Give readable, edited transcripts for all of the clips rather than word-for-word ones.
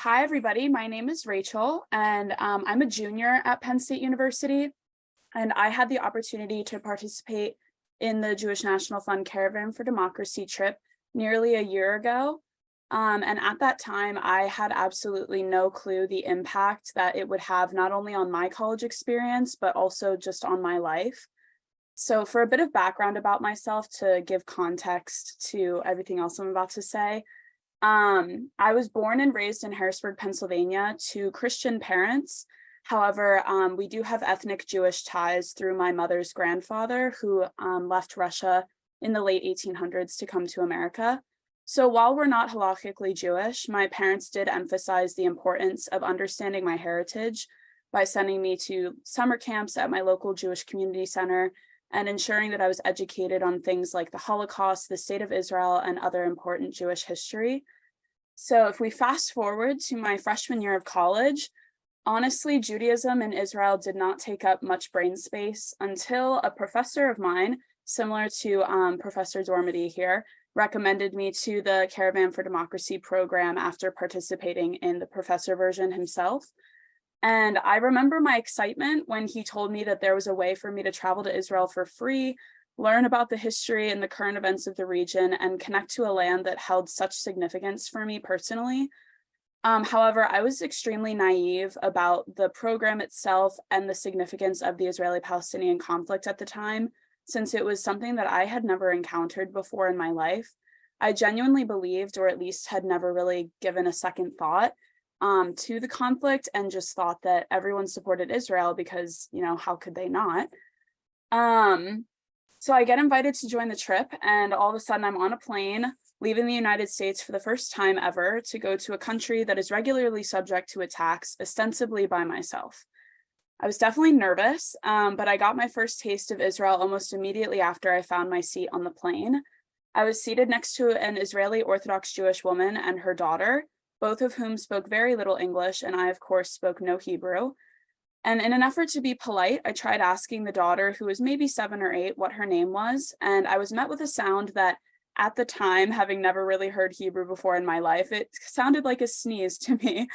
Hi, everybody. My name is Rachel, and I'm a junior at Penn State University. And I had the opportunity to participate in the Jewish National Fund Caravan for Democracy trip nearly a year ago. And at that time, I had absolutely no clue the impact that it would have not only on my college experience, but also just on my life. So for a bit of background about myself to give context to everything else I'm about to say, I was born and raised in Harrisburg, Pennsylvania to Christian parents. However, we do have ethnic Jewish ties through my mother's grandfather who left Russia in the late 1800s to come to America. So while we're not halakhically Jewish, my parents did emphasize the importance of understanding my heritage by sending me to summer camps at my local Jewish community center and ensuring that I was educated on things like the Holocaust, the State of Israel, and other important Jewish history. So if we fast forward to my freshman year of college, honestly, Judaism in Israel did not take up much brain space until a professor of mine, similar to Professor Dormady here, recommended me to the Caravan for Democracy program after participating in the professor version himself. And I remember my excitement when he told me that there was a way for me to travel to Israel for free, learn about the history and the current events of the region, and connect to a land that held such significance for me personally. However, I was extremely naive about the program itself and the significance of the Israeli-Palestinian conflict at the time, since it was something that I had never encountered before in my life. I genuinely believed, or at least had never really given a second thought to the conflict, and just thought that everyone supported Israel because, how could they not? So I get invited to join the trip, and all of a sudden I'm on a plane leaving the United States for the first time ever to go to a country that is regularly subject to attacks, ostensibly by myself. I was definitely nervous, but I got my first taste of Israel almost immediately after I found my seat on the plane. I was seated next to an Israeli Orthodox Jewish woman and her daughter, both of whom spoke very little English, and I, of course, spoke no Hebrew. And in an effort to be polite, I tried asking the daughter, who was maybe 7 or 8, what her name was, and I was met with a sound that, at the time, having never really heard Hebrew before in my life, it sounded like a sneeze to me.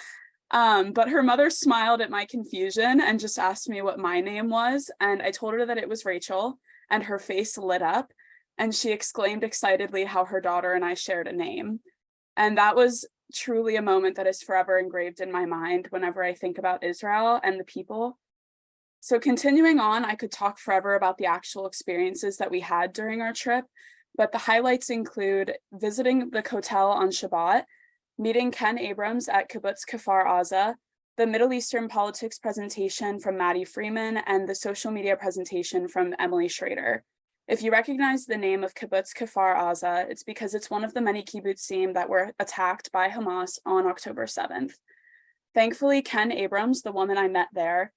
But her mother smiled at my confusion and just asked me what my name was, and I told her that it was Rachel, and her face lit up, and she exclaimed excitedly how her daughter and I shared a name. And that was truly a moment that is forever engraved in my mind whenever I think about Israel and the people. So continuing on, I could talk forever about the actual experiences that we had during our trip, but the highlights include visiting the Kotel on Shabbat, meeting Ken Abrams at Kibbutz Kfar Aza, the Middle Eastern politics presentation from Maddie Freeman, and the social media presentation from Emily Schrader. If you recognize the name of Kibbutz Kfar Aza, it's because it's one of the many kibbutzim that were attacked by Hamas on October 7th. Thankfully, Ken Abrams, the woman I met there,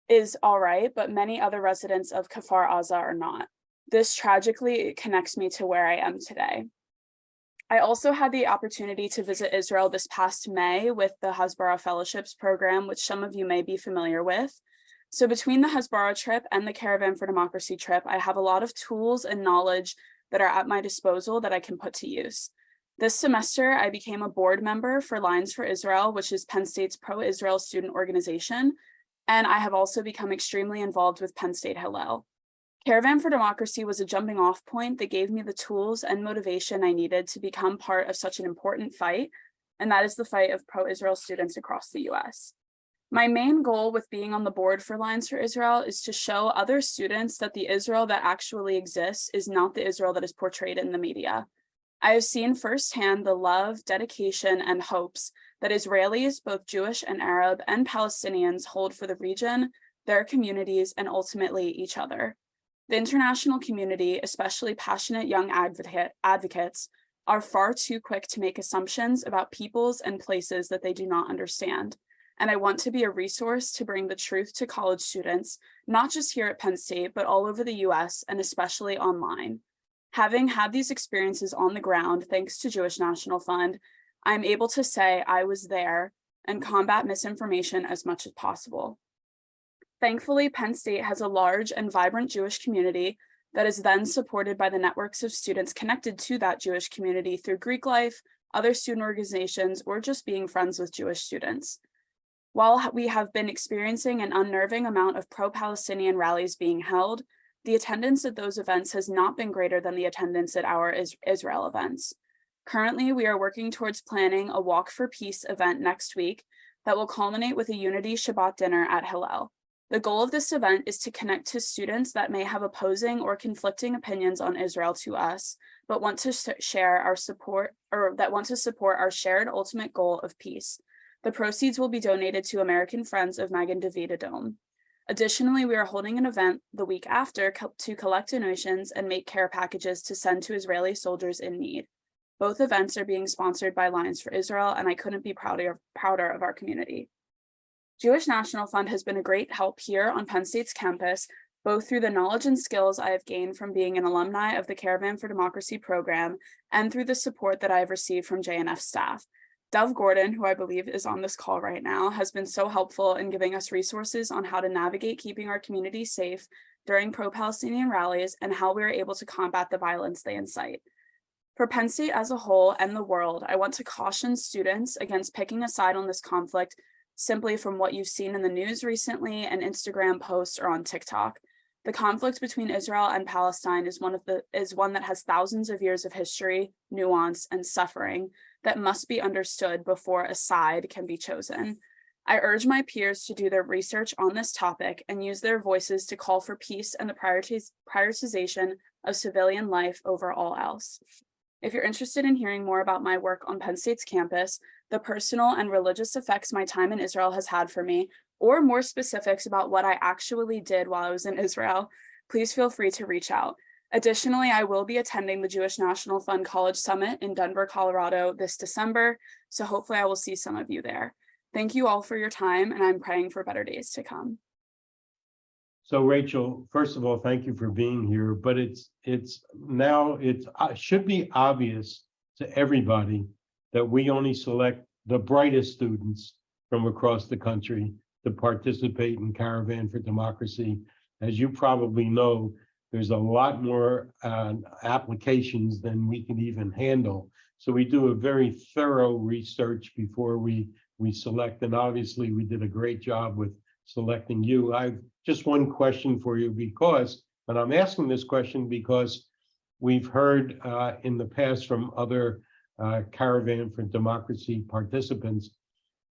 is all right, but many other residents of Kfar Aza are not. This tragically connects me to where I am today. I also had the opportunity to visit Israel this past May with the Hasbara Fellowships program, which some of you may be familiar with. So between the Hasbara trip and the Caravan for Democracy trip, I have a lot of tools and knowledge that are at my disposal that I can put to use. This semester, I became a board member for Lines for Israel, which is Penn State's pro-Israel student organization, and I have also become extremely involved with Penn State Hillel. Caravan for Democracy was a jumping off point that gave me the tools and motivation I needed to become part of such an important fight, and that is the fight of pro-Israel students across the US. My main goal with being on the board for Lines for Israel is to show other students that the Israel that actually exists is not the Israel that is portrayed in the media. I have seen firsthand the love, dedication, and hopes that Israelis, both Jewish and Arab, and Palestinians hold for the region, their communities, and ultimately each other. The international community, especially passionate young advocates, are far too quick to make assumptions about peoples and places that they do not understand. And I want to be a resource to bring the truth to college students, not just here at Penn State, but all over the US and especially online. Having had these experiences on the ground, thanks to Jewish National Fund, I'm able to say I was there and combat misinformation as much as possible. Thankfully, Penn State has a large and vibrant Jewish community that is then supported by the networks of students connected to that Jewish community through Greek life, other student organizations, or just being friends with Jewish students. While we have been experiencing an unnerving amount of pro-Palestinian rallies being held, the attendance at those events has not been greater than the attendance at our Israel events. Currently, we are working towards planning a Walk for Peace event next week that will culminate with a Unity Shabbat dinner at Hillel. The goal of this event is to connect to students that may have opposing or conflicting opinions on Israel to us, but want to share our support, or that want to support our shared ultimate goal of peace. The proceeds will be donated to American Friends of Magen David Adom. Additionally, we are holding an event the week after to collect donations and make care packages to send to Israeli soldiers in need. Both events are being sponsored by Lions for Israel, and I couldn't be prouder of our community. Jewish National Fund has been a great help here on Penn State's campus, both through the knowledge and skills I have gained from being an alumni of the Caravan for Democracy program and through the support that I have received from JNF staff. Dove Gordon, who I believe is on this call right now, has been so helpful in giving us resources on how to navigate keeping our community safe during pro-Palestinian rallies and how we are able to combat the violence they incite. For Penn State as a whole and the world, I want to caution students against picking a side on this conflict simply from what you've seen in the news recently and Instagram posts or on TikTok. The conflict between Israel and Palestine is one that has thousands of years of history, nuance, and suffering that must be understood before a side can be chosen. I urge my peers to do their research on this topic and use their voices to call for peace and the prioritization of civilian life over all else. If you're interested in hearing more about my work on Penn State's campus, the personal and religious effects my time in Israel has had for me, or more specifics about what I actually did while I was in Israel, please feel free to reach out. Additionally, I will be attending the Jewish National Fund College Summit in Denver, Colorado this December, so hopefully I will see some of you there. Thank you all for your time, and I'm praying for better days to come. So Rachel, first of all, thank you for being here, but it should be obvious to everybody that we only select the brightest students from across the country to participate in Caravan for Democracy. As you probably know, there's a lot more applications than we can even handle. So we do a very thorough research before we select, and obviously we did a great job with selecting you. I've just one question for you and I'm asking this question because we've heard in the past from other Caravan for Democracy participants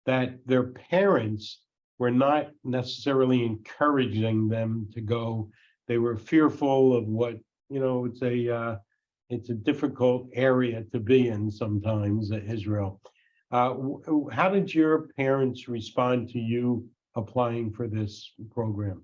that their parents were not necessarily encouraging them to go. They were fearful of what, it's a difficult area to be in sometimes, Israel. How did your parents respond to you applying for this program?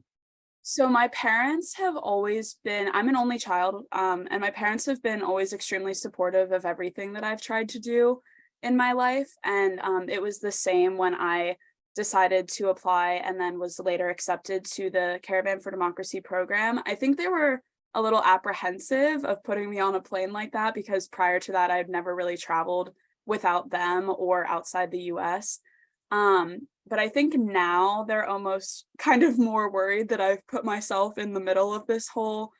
So my parents have always been, I'm an only child, and my parents have been always extremely supportive of everything that I've tried to do in my life. And it was the same when I decided to apply and then was later accepted to the Caravan for Democracy program. I think they were a little apprehensive of putting me on a plane like that because prior to that, I'd never really traveled without them or outside the US. But I think now they're almost kind of more worried that I've put myself in the middle of this whole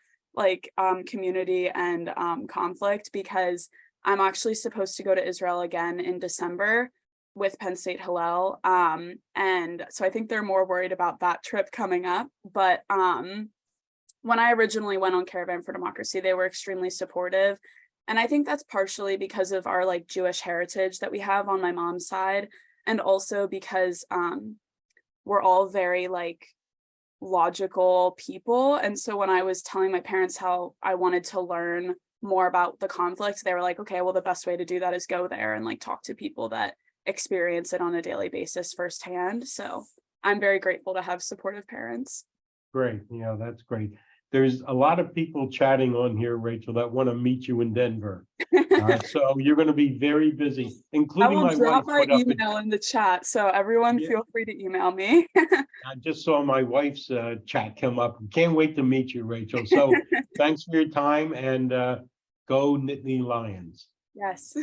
community and conflict, because I'm actually supposed to go to Israel again in December with Penn State Hillel. And so I think they're more worried about that trip coming up. But when I originally went on Caravan for Democracy, they were extremely supportive. And I think that's partially because of our Jewish heritage that we have on my mom's side. And also because we're all very logical people. And so when I was telling my parents how I wanted to learn more about the conflict, they were like, okay, well, the best way to do that is go there and talk to people that experience it on a daily basis firsthand. So I'm very grateful to have supportive parents. Great. Yeah, that's great. There's a lot of people chatting on here, Rachel, that want to meet you in Denver. So you're going to be very busy, including my wife. I will drop my email in the chat, so everyone feel free to email me. I just saw my wife's chat come up. Can't wait to meet you, Rachel. So thanks for your time, and go Nittany Lions. Yes.